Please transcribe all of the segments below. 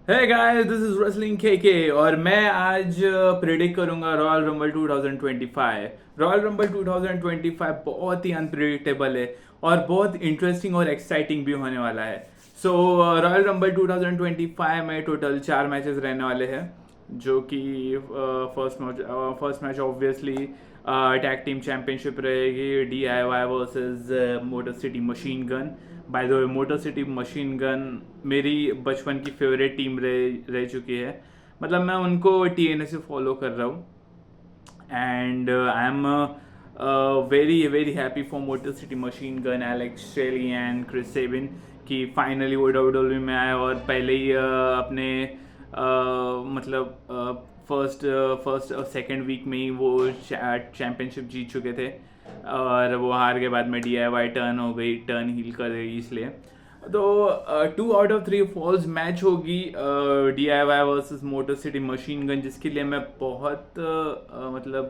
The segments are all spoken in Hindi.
Hey guys, this is wrestling KK और मैं आज प्रिडिक्ट करूंगा रॉयल रंबल 2025। रॉयल रंबल 2025 बहुत ही अनप्रिडिक्टेबल है और बहुत इंटरेस्टिंग और एक्साइटिंग भी होने वाला है। सो रॉयल रंबल 2025 में टोटल 4 मैचेस रहने वाले हैं, जो कि first match obviously tag team championship रहेगी, DIY versus motor City Machine gun. By the way, motor City Machine gun मेरी बचपन की फेवरेट टीम रह चुकी है। मतलब मैं उनको TNA से फॉलो कर रहा हूँ and I am very very happy for Motor City Machine Gun, Alex Shelley and Chris Sabin कि फाइनली वो WWE में आए और पहले ही अपने मतलब फर्स्ट फर्स्ट और सेकेंड वीक में ही वो चैम्पियनशिप जीत चुके थे और वो हार के बाद में DIY टर्न हो गई, टर्न हील कर गई। इसलिए तो 2 आउट ऑफ 3 फॉल्स मैच होगी, DIY versus motor City Machine gun, जिसके लिए मैं बहुत मतलब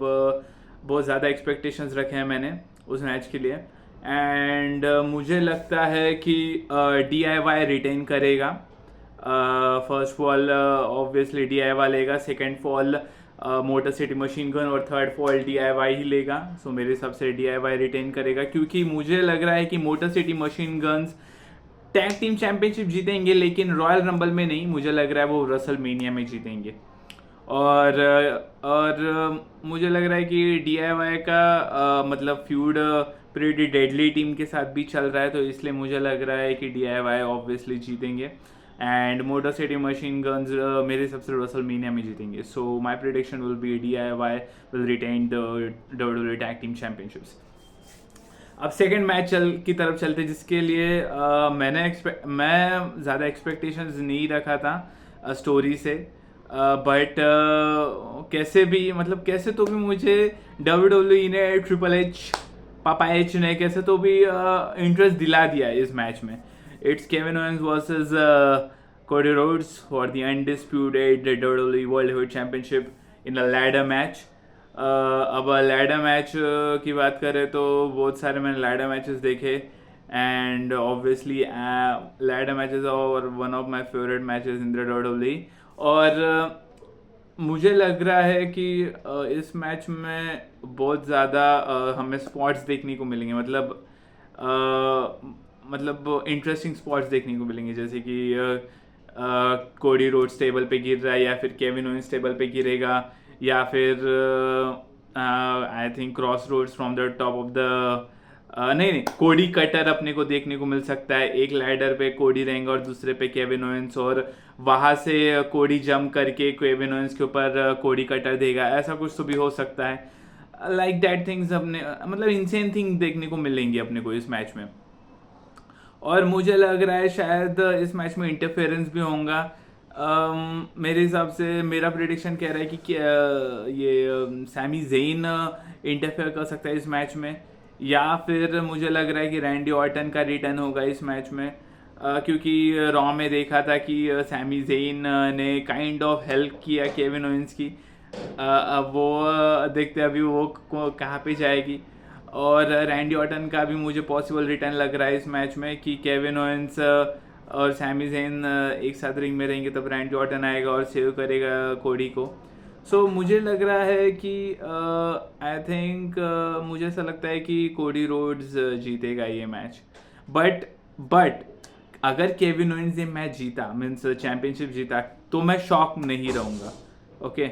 बहुत ज़्यादा एक्सपेक्टेशंस रखे हैं मैंने उस मैच के लिए। एंड मुझे लगता है कि DIY रिटेन करेगा। फर्स्ट फॉल ऑब्वियसली DIY लेगा, second fall motor City Machine gun और थर्ड फॉल DIY ही लेगा। सो मेरे हिसाब से DIY रिटेन करेगा, क्योंकि मुझे लग रहा है कि motor City Machine guns tag team championship जीतेंगे लेकिन रॉयल रंबल में नहीं। मुझे लग रहा है वो रसल मीनिया में जीतेंगे। और मुझे लग रहा है कि DIY का मतलब फ्यूड प्रीटी डेडली टीम के साथ भी चल रहा है, तो इसलिए मुझे लग रहा है कि DIY ऑब्वियसली जीतेंगे and Motor City Machine Guns मेरे हिसाब से रसल मीनिया में जीतेंगे। So my prediction will be DIY will retain the WWE tag team championships. अब सेकंड मैच की तरफ चलते, जिसके लिए मैं ज़्यादा एक्सपेक्टेशंस नहीं रखा था स्टोरी से, बट कैसे भी मतलब कैसे तो भी मुझे WWE ने, ट्रिपल एच, पापा एच ने कैसे तो भी इंटरेस्ट दिला दिया इस मैच में। It's Kevin Owens versus Cody Rhodes for the undisputed WWE world heavyweight championship in a ladder match. अब लैडर मैच की बात करें तो बहुत सारे मैंने लैडर मैचेस देखे एंड ऑब्वियसली लैडर मैचेस और one of my favourite matches in the WWE। और मुझे लग रहा है कि इस मैच में बहुत ज़्यादा हमें स्पॉट्स देखने को मिलेंगे, मतलब इंटरेस्टिंग स्पॉट्स देखने को मिलेंगे, जैसे कि कोडी रोड्स टेबल पे गिर रहा है या फिर केविन ओवेंस टेबल पे गिरेगा, या फिर I think cross Rhodes from the top of the नहीं नहीं, कोडी कटर अपने को देखने को मिल सकता है। एक लैडर पे कोडी रहेंगे और दूसरे पे केविन ओवेंस, और वहां से कोडी जंप करके केविन ओवेंस के ऊपर कोडी कटर देगा, ऐसा कुछ तो भी हो सकता है। लाइक दैट थिंग्स अपने मतलब इनसेन थिंग देखने को मिलेंगी अपने को इस मैच में। और मुझे लग रहा है शायद इस मैच में इंटरफेरेंस भी होगा। मेरे हिसाब से मेरा प्रिडिक्शन कह रहा है कि ये सैमी जेन इंटरफेयर कर सकता है इस मैच में, या फिर मुझे लग रहा है कि रैंडी ऑर्टन का रिटर्न होगा इस मैच में। क्योंकि रॉ में देखा था कि सैमी जेन ने काइंड ऑफ हेल्प किया केविन ओवेंस की। अब वो देखते हैं अभी वो कहाँ पे जाएगी। और रैंडी ऑर्टन का भी मुझे पॉसिबल रिटर्न लग रहा है इस मैच में, कि केविन ओवेंस और सैमी जेन एक साथ रिंग में रहेंगे, तब रैंडी ऑर्टन आएगा और सेव करेगा कोडी को। सो मुझे लग रहा है कि आई थिंक मुझे ऐसा लगता है कि कोडी रोड्स जीतेगा ये मैच। बट अगर केविन ओवेंस ये मैच जीता, मीन्स चैंपियनशिप जीता, तो मैं शॉक नहीं रहूँगा। ओके,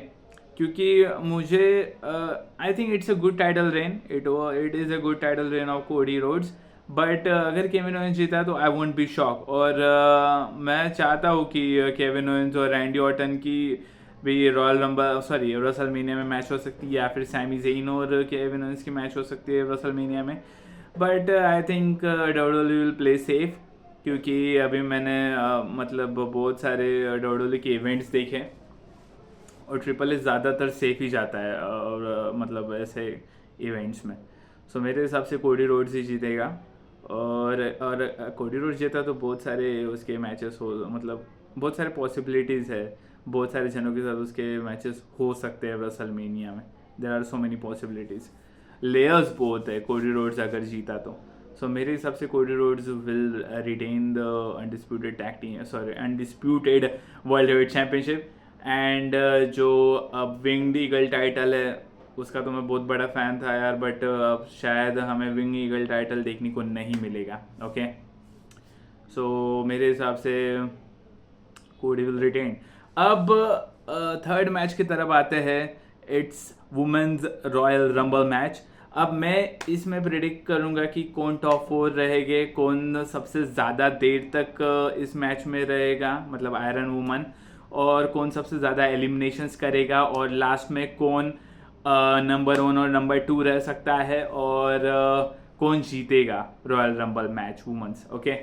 क्योंकि मुझे I think it's a good title reign, it is a good title reign of Cody Rhodes. But अगर केविन ओवेंस जीता तो आई वोंट बी शॉक। और मैं चाहता हूँ कि केविन ओवेंस और रैंडी ऑर्टन की भी रॉयल रंबल सॉरी रसलमेनिया में मैच हो सकती है, या फिर सैमी जेन और केविन ओवेंस की मैच हो सकती है रसलमेनिया में। But I think WWE will play safe, क्योंकि अभी मैंने मतलब बहुत सारे WWE के इवेंट्स देखे और ट्रिपल एच ज़्यादातर सेफ ही जाता है और मतलब ऐसे इवेंट्स में। सो मेरे हिसाब से कोडी रोड्स ही जीतेगा। और कोडी रोड्स जीता तो बहुत सारे उसके मैचेस हो, मतलब बहुत सारे पॉसिबिलिटीज़ है, बहुत सारे जनों के साथ उसके मैचेस हो सकते हैं रसलमेनिया में। There are so many possibilities, layers बहुत है कोडी रोड्स अगर जीता तो। सो मेरे हिसाब से Cody Rhodes will retain the undisputed world heavyweight championship. And जो अब विंग्ड ईगल टाइटल है उसका तो मैं बहुत बड़ा फ़ैन था यार, बट अब शायद हमें विंग ईगल टाइटल देखने को नहीं मिलेगा। ओके, सो मेरे हिसाब से कोडी विल रिटेन। अब थर्ड मैच की तरफ आते हैं, it's women's royal rumble match. अब मैं इसमें प्रिडिक्ट करूंगा कि कौन टॉप 4 रहेंगे, कौन सबसे ज़्यादा देर तक इस मैच में रहेगा, मतलब आयरन वुमन, और कौन सबसे ज़्यादा एलिमिनेशंस करेगा, और लास्ट में कौन नंबर 1 और नंबर 2 रह सकता है, और कौन जीतेगा Royal rumble match women's. Okay,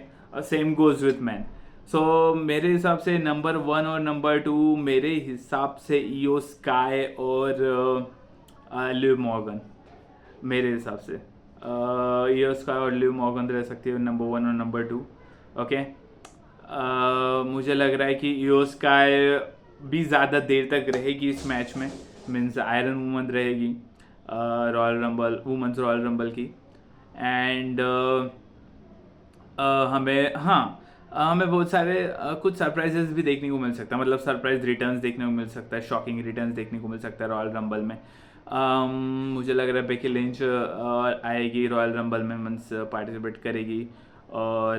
same goes with man. So मेरे हिसाब से नंबर 1 और नंबर 2 मेरे हिसाब से ईओ स्काई और लिव मॉर्गन। मेरे हिसाब से ईओ स्काई और लिव मॉर्गन रह सकती है नंबर 1 और नंबर 2। ओके, मुझे लग रहा है कि ईओ स्काई भी ज़्यादा देर तक रहेगी इस मैच में, मीन्स आयरन वुमन रहेगी royal rumble, women's royal rumble की। एंड हमें बहुत सारे कुछ सरप्राइजेस भी देखने को मिल सकता है, मतलब सरप्राइज रिटर्न्स देखने को मिल सकता है, शॉकिंग रिटर्न्स देखने को मिल सकता है रॉयल रंबल में। मुझे लग रहा है बेकी लिंच आएगी रॉयल रंबल में, मीन्स पार्टिसिपेट करेगी। और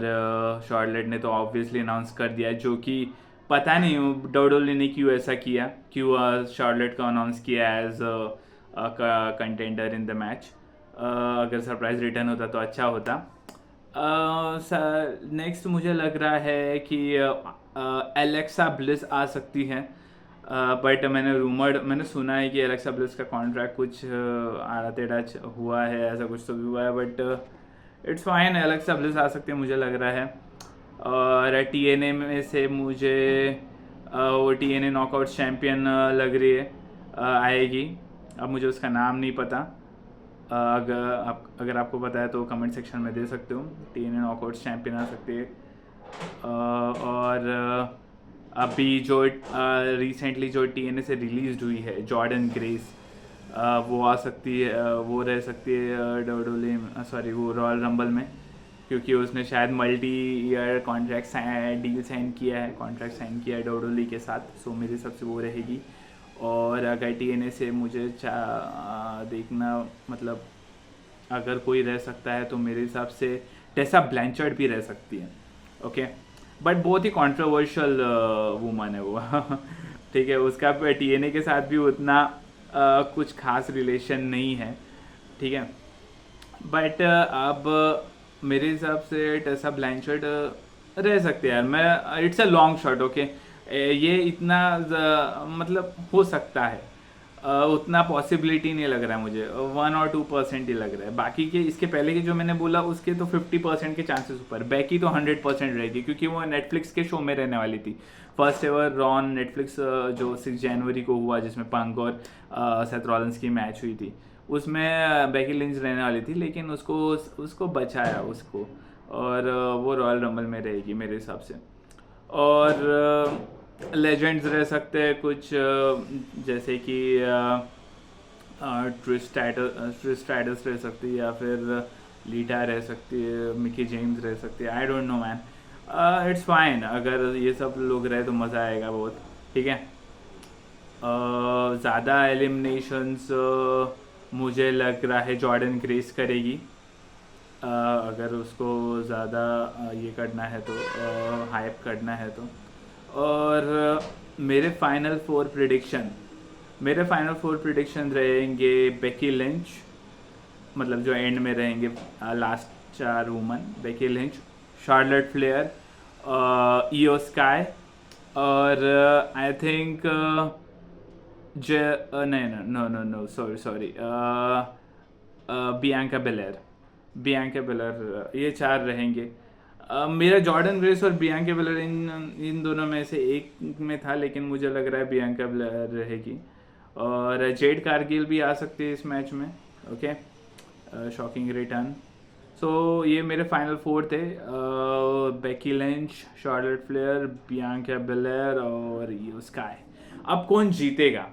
शार्लेट ने तो ऑब्वियसली अनाउंस कर दिया, जो कि पता नहीं डोडोली ने क्यों ऐसा किया, क्यों शार्लेट को अनाउंस किया as contender in the match. अगर सरप्राइज रिटर्न होता तो अच्छा होता। नेक्स्ट मुझे लग रहा है कि एलेक्सा ब्लिस आ सकती है, बट मैंने सुना है कि एलेक्सा ब्लिस का कॉन्ट्रैक्ट कुछ आड़ा टेढ़ा हुआ है, ऐसा कुछ तो भी हुआ है, but it's fine, Alexa Bliss आ सकती है मुझे लग रहा है। और TNA में से मुझे वो TNA नॉकआउट चैम्पियन लग रही है आएगी। अब मुझे उसका नाम नहीं पता, अगर आपको पता है तो कमेंट सेक्शन में दे सकते हो। TNA नॉकआउट चैम्पियन आ सकती है। और अभी जो रिसेंटली जो TNA से रिलीज हुई है जॉर्डन ग्रेस, वो आ सकती है, वो रह सकती है सॉरी वो रॉयल रंबल में, क्योंकि उसने शायद multi year contract deal sign किया है, कॉन्ट्रैक्ट साइन किया है डोडोली के साथ। सो मेरे हिसाब से वो रहेगी। और अगर TNA से मुझे देखना, मतलब अगर कोई रह सकता है तो मेरे हिसाब से टेसा ब्लैंचर्ड भी रह सकती है। ओके, बट बहुत ही कंट्रोवर्शियल वुमन है वो ठीक है, उसका TNA के साथ भी उतना कुछ खास रिलेशन नहीं है, ठीक है। बट अब मेरे हिसाब से टेसा ब्लैंचर्ड रह सकते हैं यार। मैं it's a long shot. Okay, ये इतना मतलब हो सकता है, उतना पॉसिबिलिटी नहीं लग रहा है मुझे, 1 और 2% ही लग रहा है। बाकी के इसके पहले के जो मैंने बोला उसके तो 50% के चांसेस ऊपर, बैकी तो 100% रहेगी, क्योंकि वो नेटफ्लिक्स के शो में रहने वाली थी। फर्स्ट एवर रॉन नेटफ्लिक्स जो 6 जनवरी को हुआ, जिसमें पंक और सेथ रॉलिंस की मैच हुई थी, उसमें बेकी लिंच रहने वाली थी, लेकिन उसको बचाया उसको, और वो रॉयल रंबल में रहेगी मेरे हिसाब से। और लेजेंड्स रह सकते हैं कुछ, जैसे कि ट्रिश स्ट्रैटस रह सकती है, या फिर लीटा रह सकती है, मिकी जेम्स रह सकती है, I don't know man. It's fine, अगर ये सब लोग रहे तो मज़ा आएगा बहुत, ठीक है। ज़्यादा एलिमिनेशंस मुझे लग रहा है जॉर्डन ग्रेस करेगी, अगर उसको ज़्यादा ये करना है तो, हाइप करना है तो। और मेरे फाइनल 4 प्रिडिक्शन रहेंगे बेकी लिंच, मतलब जो एंड में रहेंगे last 4 woman, Becky Lynch, Charlotte Flair, IYO Sky, और I think no sorry Bianca Belair, ये 4 रहेंगे। मेरा जॉर्डन ग्रेस और बियांका बेलर इन दोनों में से एक में था, लेकिन मुझे लग रहा है बियांका बेलर रहेगी। और जेड कारगिल भी आ सकती है इस मैच में। Okay, shocking return. सो ये मेरे फाइनल 4 थे, Beki Lynch, Charlotte flare, Bianca baler और ईओ स्काई। अब कौन जीतेगा?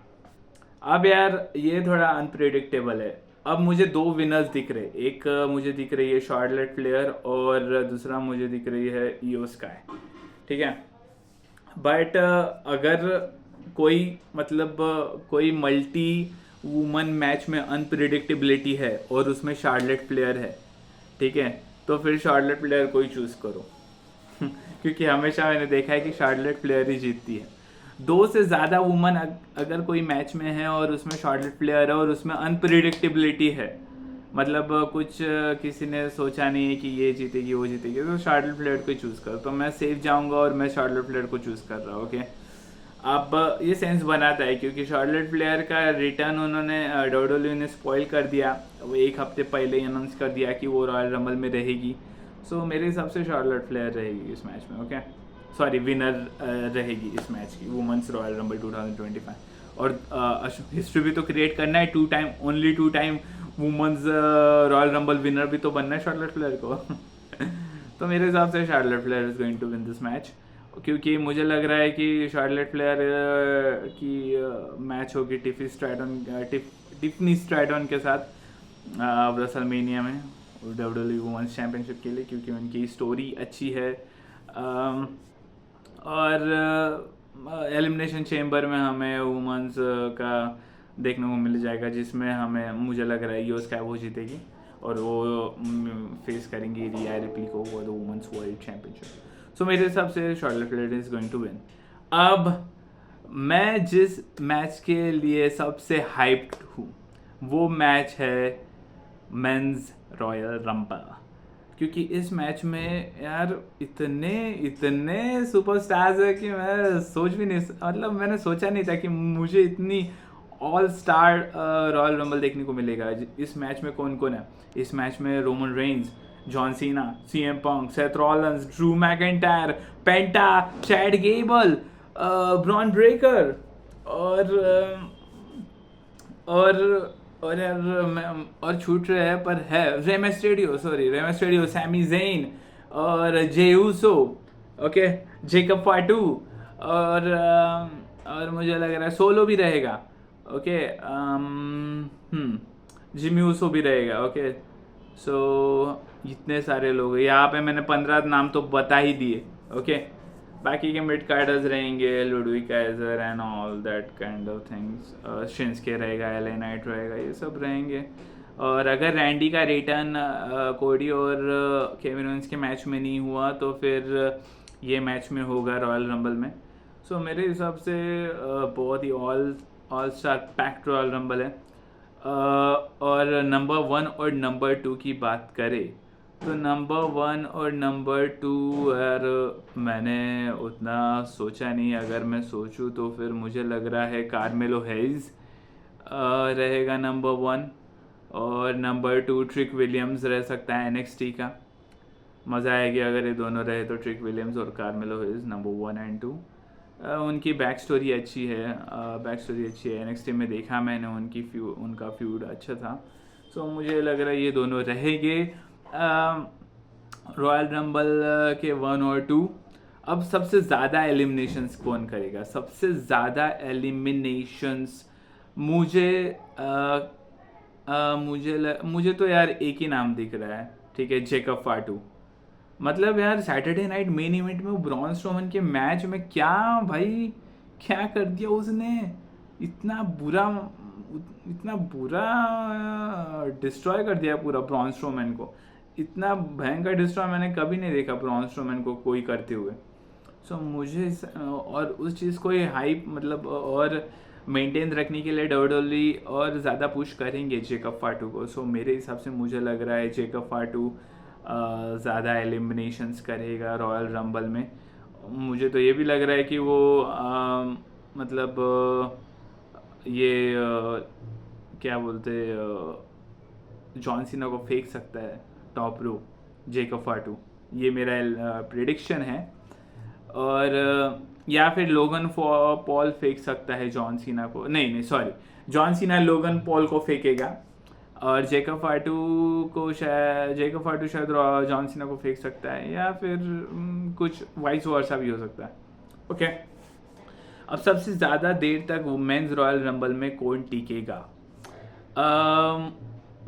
अब यार ये थोड़ा अनप्रेडिक्टेबल है, अब मुझे दो विनर्स दिख रहे, एक मुझे दिख रही है शार्लेट फ्लेयर और दूसरा मुझे दिख रही है ईओ स्काई, ठीक है। बट अगर कोई मतलब कोई मल्टी वुमन मैच में अनप्रिडिक्टेबिलिटी है और उसमें शार्लेट फ्लेयर है, ठीक है, तो फिर शार्लेट फ्लेयर को ही चूज़ करो क्योंकि हमेशा मैंने देखा है कि शार्लेट फ्लेयर ही जीतती है। दो से ज़्यादा वुमन अगर कोई मैच में है और उसमें शार्लेट फ्लेयर है और उसमें अनप्रिडिक्टेबिलिटी है, मतलब कुछ किसी ने सोचा नहीं है कि ये जीतेगी वो जीतेगी, तो शार्लेट फ्लेयर को चूज़ करो। तो मैं सेफ जाऊंगा और मैं शार्लेट फ्लेयर को चूज़ कर रहा हूँ, ओके। अब ये सेंस बनाता है क्योंकि शार्लेट फ्लेयर का रिटर्न उन्होंने WWE ने स्पॉइल कर दिया, वो एक हफ्ते पहले ही अनाउंस कर दिया कि वो रॉयल रंबल में रहेगी। सो मेरे हिसाब से शार्लेट फ्लेयर रहेगी इस मैच में, ओके। सॉरी, विनर रहेगी इस मैच की, वुमेन्स रॉयल रंबल 2025। और हिस्ट्री भी तो क्रिएट करना है, only two time women's royal rumble winner भी तो बनना है शार्लेट फ्लेयर को तो मेरे हिसाब से Charlotte Flair is going to win this match, क्योंकि मुझे लग रहा है कि शार्लेट फ्लेयर की मैच होगी टिफनी स्ट्रैटन के साथ रेसलमेनिया में WWE वुमेन्स चैम्पियनशिप के लिए, क्योंकि उनकी स्टोरी अच्छी है। और एलिमिनेशन चेम्बर में हमें वुमेन्स का देखने को मिल जाएगा, जिसमें हमें मुझे लग रहा है ईओ स्काई वो जीतेगी और वो फेस करेंगी रिया रिप्ली को वो the women's world championship. So मेरे हिसाब से Charlotte Flair is going to win. अब मैं जिस मैच के लिए सबसे हाइप्ड हूँ वो मैच है मेंस रॉयल रंबल, क्योंकि इस मैच में यार इतने सुपरस्टार्स है कि मैं सोच भी नहीं, मतलब मैंने सोचा नहीं था कि मुझे इतनी ऑल स्टार रॉयल रंबल देखने को मिलेगा। इस मैच में कौन कौन है? इस मैच में Roman Reigns, John Cena, CM पंक, सेथ रॉलिंस, ड्रू मैकिंटायर, पेंटा, चैड गेबल, ब्रॉन ब्रेकर और यार और छूट रहे हैं पर है रे मिस्टेरियो, सैमी ज़ेन और जे ऊसो, ओके, जेकब फाटू और मुझे लग रहा है सोलो भी रहेगा, ओके, जिमी ऊसो भी रहेगा, ओके। सो इतने सारे लोग यहाँ पे, मैंने 15 नाम तो बता ही दिए, ओके। बाकी के मिड कार्डर्स रहेंगे, Ludwig Kaiser and all that kind of things, Shinsuke रहेगा, LA नाइट रहेगा, ये सब रहेंगे। और अगर रैंडी का रिटर्न कोडी और केविन ओवेंस के मैच में नहीं हुआ तो फिर ये मैच में होगा रॉयल रंबल में। सो मेरे हिसाब से बहुत ही all star packed Royal Rumble है। और नंबर 1 और नंबर 2 की बात करें तो नंबर 1 और नंबर 2 यार मैंने उतना सोचा नहीं, अगर मैं सोचूं तो फिर मुझे लग रहा है कार्मेलो हैज़ रहेगा नंबर 1 और नंबर 2 ट्रिक विलियम्स रह सकता है NXT का। मज़ा आएगी अगर ये दोनों रहे तो, ट्रिक विलियम्स और कार्मेलो हैज़ नंबर 1 एंड 2। उनकी बैक स्टोरी अच्छी है, NXT में देखा मैंने, उनका फ्यूड अच्छा था। सो मुझे लग रहा है ये दोनों रहेंगे रॉयल रंबल के 1 और 2। अब सबसे ज़्यादा एलिमिनेशंस कौन करेगा? सबसे ज़्यादा एलिमिनेशंस मुझे तो यार एक ही नाम दिख रहा है, ठीक है, जेकब फाटू। मतलब यार सैटरडे नाइट मेन इवेंट में वो ब्रॉन स्ट्रोमन के मैच में क्या कर दिया उसने, इतना बुरा डिस्ट्रॉय कर दिया पूरा ब्रॉन स्ट्रोमन को। इतना भयंकर डिस्ट्रॉय मैंने कभी नहीं देखा ब्रॉन स्ट्रोमन को कोई करते हुए। सो मुझे और उस चीज़ को ये हाइप मतलब और मेंटेन रखने के लिए WWE और ज़्यादा पुश करेंगे जेकब फाटू को। सो मेरे हिसाब से मुझे लग रहा है जेकब फाटू ज़्यादा एलिमिनेशंस करेगा रॉयल रंबल में। मुझे तो ये भी लग रहा है कि वो मतलब ये क्या बोलते जॉन सीना को फेंक सकता है टॉप रो, जेकब फाटू, ये मेरा प्रेडिक्शन है। और या फिर लोगन पॉल फेंक सकता है जॉन सीना को, नहीं sorry, John Cena Logan Paul को फेंकेगा और जेकब फाटू शायद जॉन सीना को फेंक सकता है, या फिर कुछ वाइस वर्सा भी हो सकता है, ओके। अब सबसे ज़्यादा देर तक वुमेन्स रॉयल रंबल में कौन टिकेगा?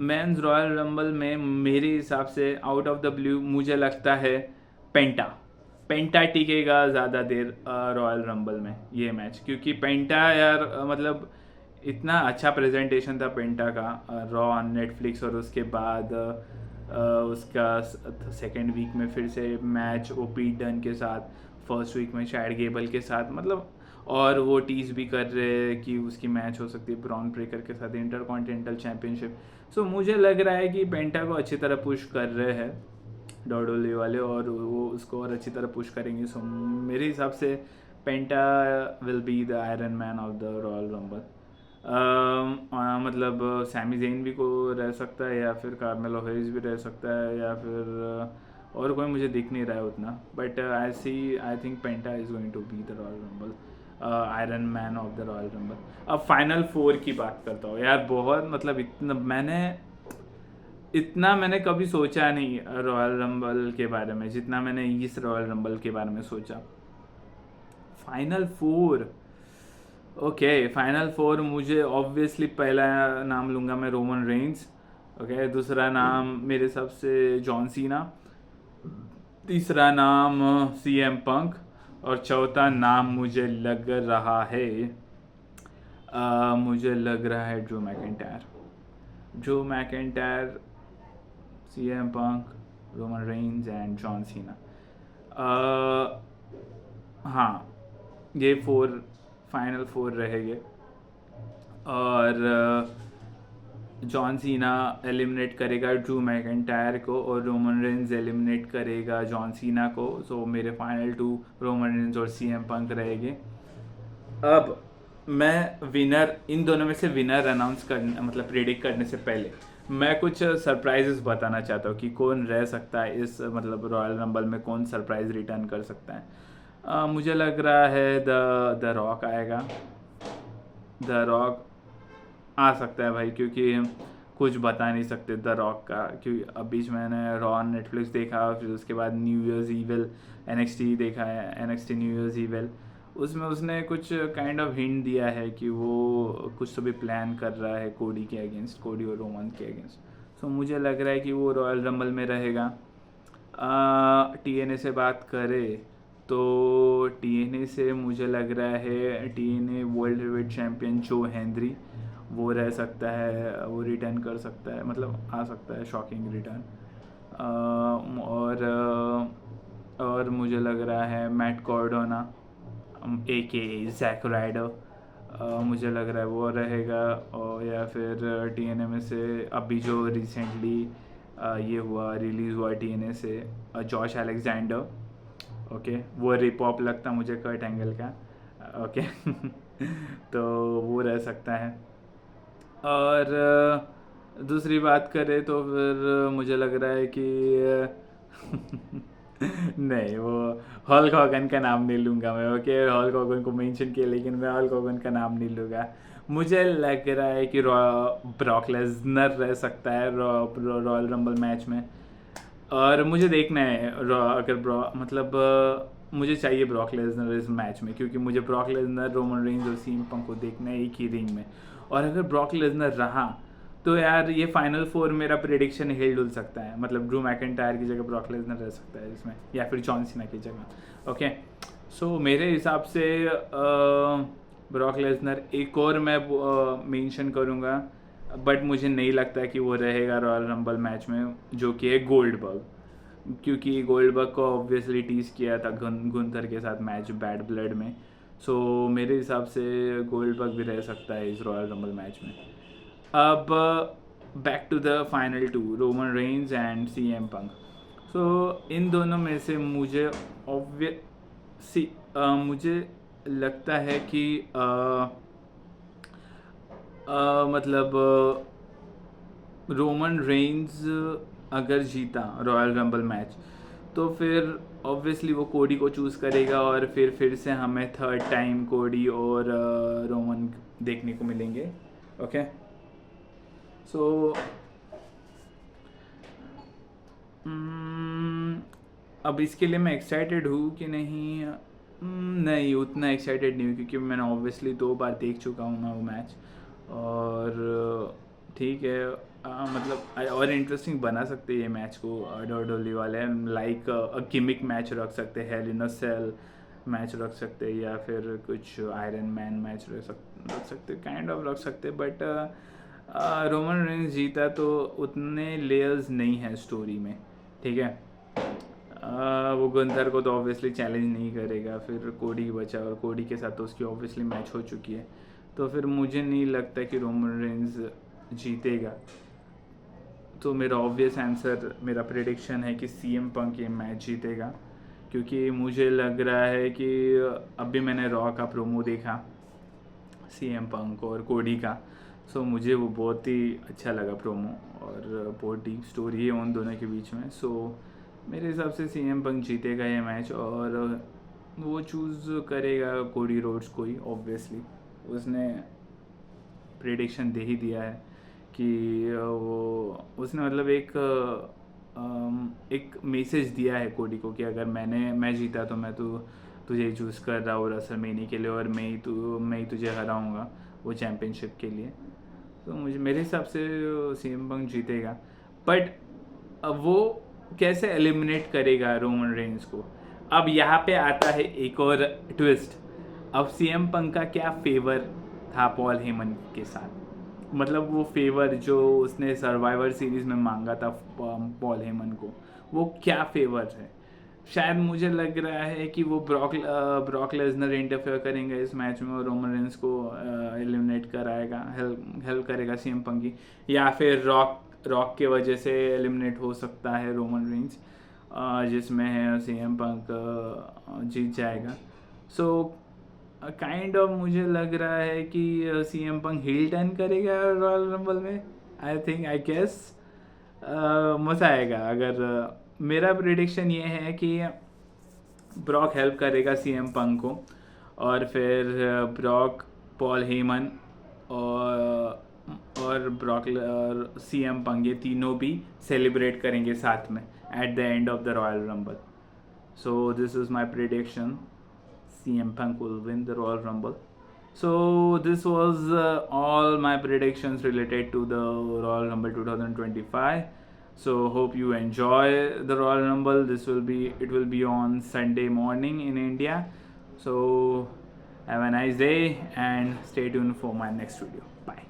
मेंस रॉयल रंबल में मेरे हिसाब से आउट ऑफ द ब्लू मुझे लगता है पेंटा पेंटा टिकेगा ज़्यादा देर रॉयल रंबल में ये मैच, क्योंकि पेंटा यार मतलब इतना अच्छा प्रेजेंटेशन था पेंटा का रॉ ऑन नेटफ्लिक्स, और उसके बाद उसका सेकेंड वीक में फिर से मैच ओ पी डन के साथ, फर्स्ट वीक में शायद गेबल के साथ, मतलब और वो टीज भी कर रहे हैं कि उसकी मैच हो सकती है ब्रॉन ब्रेकर के साथ इंटर कॉन्टिनेंटल चैंपियनशिप। सो मुझे लग रहा है कि पेंटा को अच्छी तरह पुश कर रहे हैं डॉडोली वाले, और वो उसको और अच्छी तरह पुश करेंगे। सो मेरे हिसाब से Penta will be the iron man of the royal Rumble. मतलब सैमी जेन भी को रह सकता है, या फिर कार्मेलो हेरिस भी रह सकता है, या फिर और कोई मुझे दिख नहीं रहा है उतना, but I think Penta is going to be the royal rumble, iron man of the royal rumble. अब फाइनल फोर की बात करता हूँ यार, बहुत मतलब इतना मैंने कभी सोचा नहीं रॉयल रंबल के बारे में जितना मैंने इस रॉयल रंबल के बारे में सोचा। Final four, okay final four मुझे ऑब्वियसली पहला नाम लूँगा मैं रोमन रेंस, ओके दूसरा नाम मेरे हिसाब से जॉन सीना, तीसरा नाम सी एम पंक, और चौथा नाम मुझे लग रहा है Drew McIntyre, C M Punk, Roman Reigns and John Cena. हाँ ये फोर फाइनल फोर रहेंगे, और जॉन सीना एलिमिनेट करेगा ड्रू मैकेंटायर को, और रोमन रेंस एलिमिनेट करेगा जॉन सीना को। सो मेरे फाइनल टू रोमन रेंस और सी एम पंक रहेंगे। अब मैं विनर, इन दोनों में से विनर अनाउंस करने मतलब प्रेडिक्ट करने से पहले मैं कुछ सरप्राइजेस बताना चाहता हूँ कि कौन रह सकता है इस मतलब रॉयल रंबल में, कौन सरप्राइज रिटर्न कर सकता है। मुझे लग रहा है द रॉक आएगा, द रॉक आ सकता है भाई, क्योंकि कुछ बता नहीं सकते द रॉक का, क्योंकि अब बीच मैंने रॉ नेटफ्लिक्स देखा, फिर उसके बाद न्यू ईयर्स ईविल NXT देखा है, NXT न्यू ईयर्स ईविल, उसमें उसने कुछ काइंड ऑफ हिंट दिया है कि वो कुछ तो भी प्लान कर रहा है कोडी के अगेंस्ट, कोडी और रोमन के अगेंस्ट। सो मुझे लग रहा है कि वो रॉयल रंबल में रहेगा। TNA से बात करें तो TNA से मुझे लग रहा है TNA वर्ल्ड हेवीवेट चैम्पियन जो हेनरी वो रह सकता है, वो रिटर्न कर सकता है, मतलब आ सकता है शॉकिंग रिटर्न। और मुझे लग रहा है मैट कॉर्डोना AK जैक राइडर, मुझे लग रहा है वो रहेगा। और या फिर TNA में से अभी जो रिसेंटली ये हुआ रिलीज़ हुआ TNA से जॉश अलेक्जेंडर, ओके वो रिपॉप लगता मुझे कर्ट एंगल का, ओके तो वो रह सकता है। और दूसरी बात करें तो फिर मुझे लग रहा है कि नहीं वो हल्क हॉगन का नाम नहीं लूँगा मैं, ओके हल्क हॉगन को मेंशन किया लेकिन मैं हल्क हॉगन का नाम नहीं लूँगा। मुझे लग रहा है कि ब्रॉक लेसनर रह सकता है रॉयल रंबल मैच में, और मुझे देखना है अगर मुझे चाहिए ब्रॉक लेसनर इस मैच में, क्योंकि मुझे ब्रॉक लेसनर रोमन रेंज और सीएम पंक को देखना है एक ही रिंग में। और अगर ब्रॉक लेसनर रहा तो यार ये फाइनल फोर मेरा प्रेडिक्शन हिल डुल सकता है, मतलब ड्रू मैकेंटायर की जगह ब्रॉक लेसनर रह सकता है इसमें, या फिर जॉन सीना की जगह, ओके। सो मेरे हिसाब से ब्रॉक लेसनर एक और मैं मेंशन करूँगा, बट मुझे नहीं लगता कि वो रहेगा रॉयल रंबल मैच में, जो कि है गोल्डबर्ग, क्योंकि गोल्डबर्ग को ऑब्वियसली टीज किया था गुंथर के साथ मैच बैड ब्लड में। सो मेरे हिसाब से गोल्डबर्ग भी रह सकता है इस रॉयल रंबल मैच में। अब back to the final two Roman Reigns and CM Punk. So इन दोनों में से मुझे मुझे लगता है कि मतलब रोमन रेंज अगर जीता रॉयल रंबल मैच तो फिर ऑब्वियसली वो कोडी को चूज़ करेगा, और फिर से हमें थर्ड टाइम कोडी और रोमन देखने को मिलेंगे, ओके। सो अब इसके लिए मैं एक्साइटेड हूँ कि नहीं, नहीं उतना एक्साइटेड नहीं हूँ, क्योंकि मैंने ऑब्वियसली 2 बार देख चुका हूँ मैं वो मैच, और ठीक है मतलब और इंटरेस्टिंग बना सकते हैं ये मैच को WWE वाले, लाइक गिमिक मैच रख सकते हैं, हेल इन अ सेल मैच रख सकते हैं, या फिर कुछ आयरन मैन मैच रख सकते, काइंड ऑफ रख सकते, बट रोमन रेंस जीता तो उतने लेयर्स नहीं है स्टोरी में, ठीक है। वो गुंथर को तो ऑब्वियसली चैलेंज नहीं करेगा, फिर कोडी बचा और कोडी के साथ तो उसकी ऑब्वियसली मैच हो चुकी है, तो फिर मुझे नहीं लगता कि रोमन रेंस जीतेगा। तो मेरा ऑब्वियस आंसर, मेरा प्रेडिक्शन है कि CM पंक ये मैच जीतेगा, क्योंकि मुझे लग रहा है कि अभी मैंने रॉ का प्रोमो देखा CM पंक और कोडी का, सो मुझे वो बहुत ही अच्छा लगा प्रोमो, और बहुत डीप स्टोरी है उन दोनों के बीच में। सो मेरे हिसाब से CM पंक जीतेगा ये मैच, और वो चूज़ करेगा कोडी रोड्स को ही, ऑब्वियसली उसने प्रेडिक्शन दे ही दिया है कि वो उसने मतलब एक मैसेज दिया है कोडी को कि अगर मैं जीता तो मैं तुझे ही चूज़ कर रहा हूँ रेसलमेनिया के लिए, और मैं ही तुझे हराऊँगा वो चैम्पियनशिप के लिए। तो मेरे हिसाब से CM पंक जीतेगा, बट अब वो कैसे एलिमिनेट करेगा रोमन रेंस को। अब यहाँ पे आता है एक और ट्विस्ट। अब CM पंक का क्या फेवर था पॉल हेमन के साथ, मतलब वो फेवर जो उसने सर्वाइवर सीरीज में मांगा था पॉल हेमन को, वो क्या फेवर है। शायद मुझे लग रहा है कि वो ब्रॉक लेसनर इंटरफेयर करेंगे इस मैच में और रोमन रेंस को एलिमिनेट कराएगा, हेल्प करेगा CM पंक की, या फिर रॉक के वजह से एलिमिनेट हो सकता है रोमन रेंस, जिसमें CM पंक जीत जाएगा। सो काइंड ऑफ मुझे लग रहा है कि CM पंक हील टर्न करेगा रॉयल रंबल में, आई गेस मज़ा आएगा। अगर मेरा प्रिडिक्शन ये है कि ब्रॉक हेल्प करेगा CM पंक को, और फिर ब्रॉक, पॉल हेमन और CM पंक, ये तीनों भी सेलिब्रेट करेंगे साथ में at the end of the royal rumble. So this is my prediction, CM Punk will win the Royal Rumble. So this was all my predictions related to the Royal Rumble 2025. So hope you enjoy the Royal Rumble. It will be on Sunday morning in India. So have a nice day and stay tuned for my next video. Bye.